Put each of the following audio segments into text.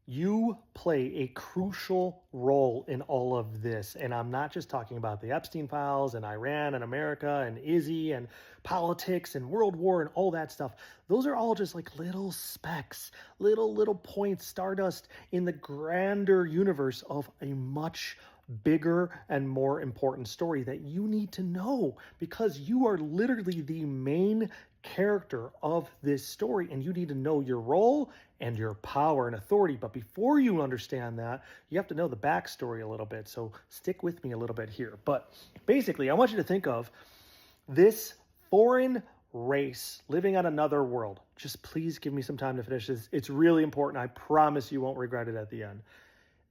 You play a crucial role in all of this. And I'm not just talking about the Epstein files and Iran and America and Izzy and politics and World War and all that stuff. Those are all just like little specks, little points, stardust in the grander universe of a much bigger and more important story that you need to know because you are literally the main character of this story and you need to know your role and your power and authority. But before you understand that, you have to know the backstory a little bit. So stick with me a little bit here. But basically, I want you to think of this foreign race living on another world. Just please give me some time to finish this. It's really important. I promise you won't regret it at the end.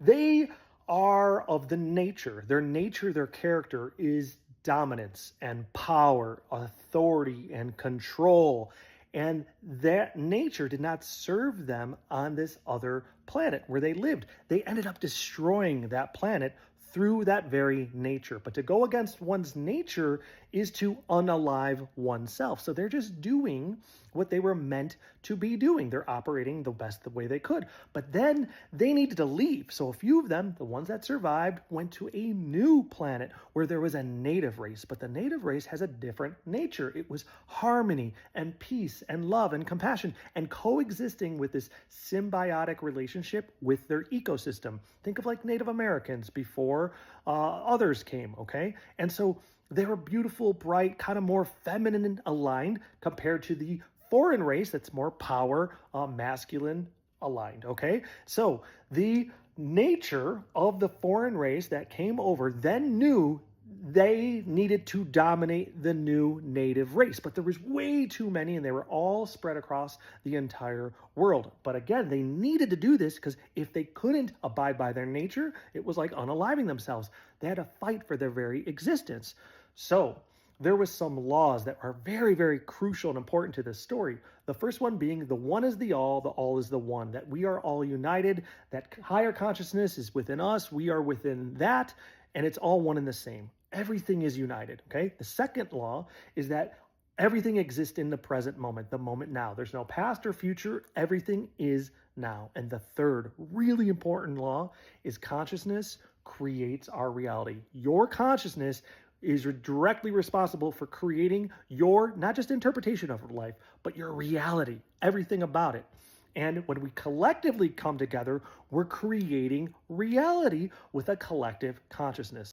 They are of the nature, their character is dominance and power, authority and control. And that nature did not serve them on this other planet where they lived. They ended up destroying that planet through that very nature. But to go against one's nature is to unalive oneself. So they're just doing what they were meant to be doing. They're operating the best the way they could. But then they needed to leave. So a few of them, the ones that survived, went to a new planet where there was a native race. But the native race has a different nature. It was harmony and peace and love and compassion and coexisting with this symbiotic relationship with their ecosystem. Think of like Native Americans before others came, okay? And so they were beautiful, bright, kind of more feminine aligned compared to the foreign race that's more power, masculine aligned, okay? So the nature of the foreign race that came over then knew they needed to dominate the new native race, but there was way too many and they were all spread across the entire world. But again, they needed to do this because if they couldn't abide by their nature, it was like unaliving themselves. They had to fight for their very existence. So there was some laws that are very crucial and important to this story. The first one being the one is the all is the one, that we are all united, that higher consciousness is within us, we are within that, and it's all one and the same. Everything is united, okay? The second law is that everything exists in the present moment, the moment now. There's no past or future. Everything is now. And the third really important law is consciousness creates our reality. Your consciousness is directly responsible for creating your, not just interpretation of life, but your reality, everything about it. And when we collectively come together, we're creating reality with a collective consciousness.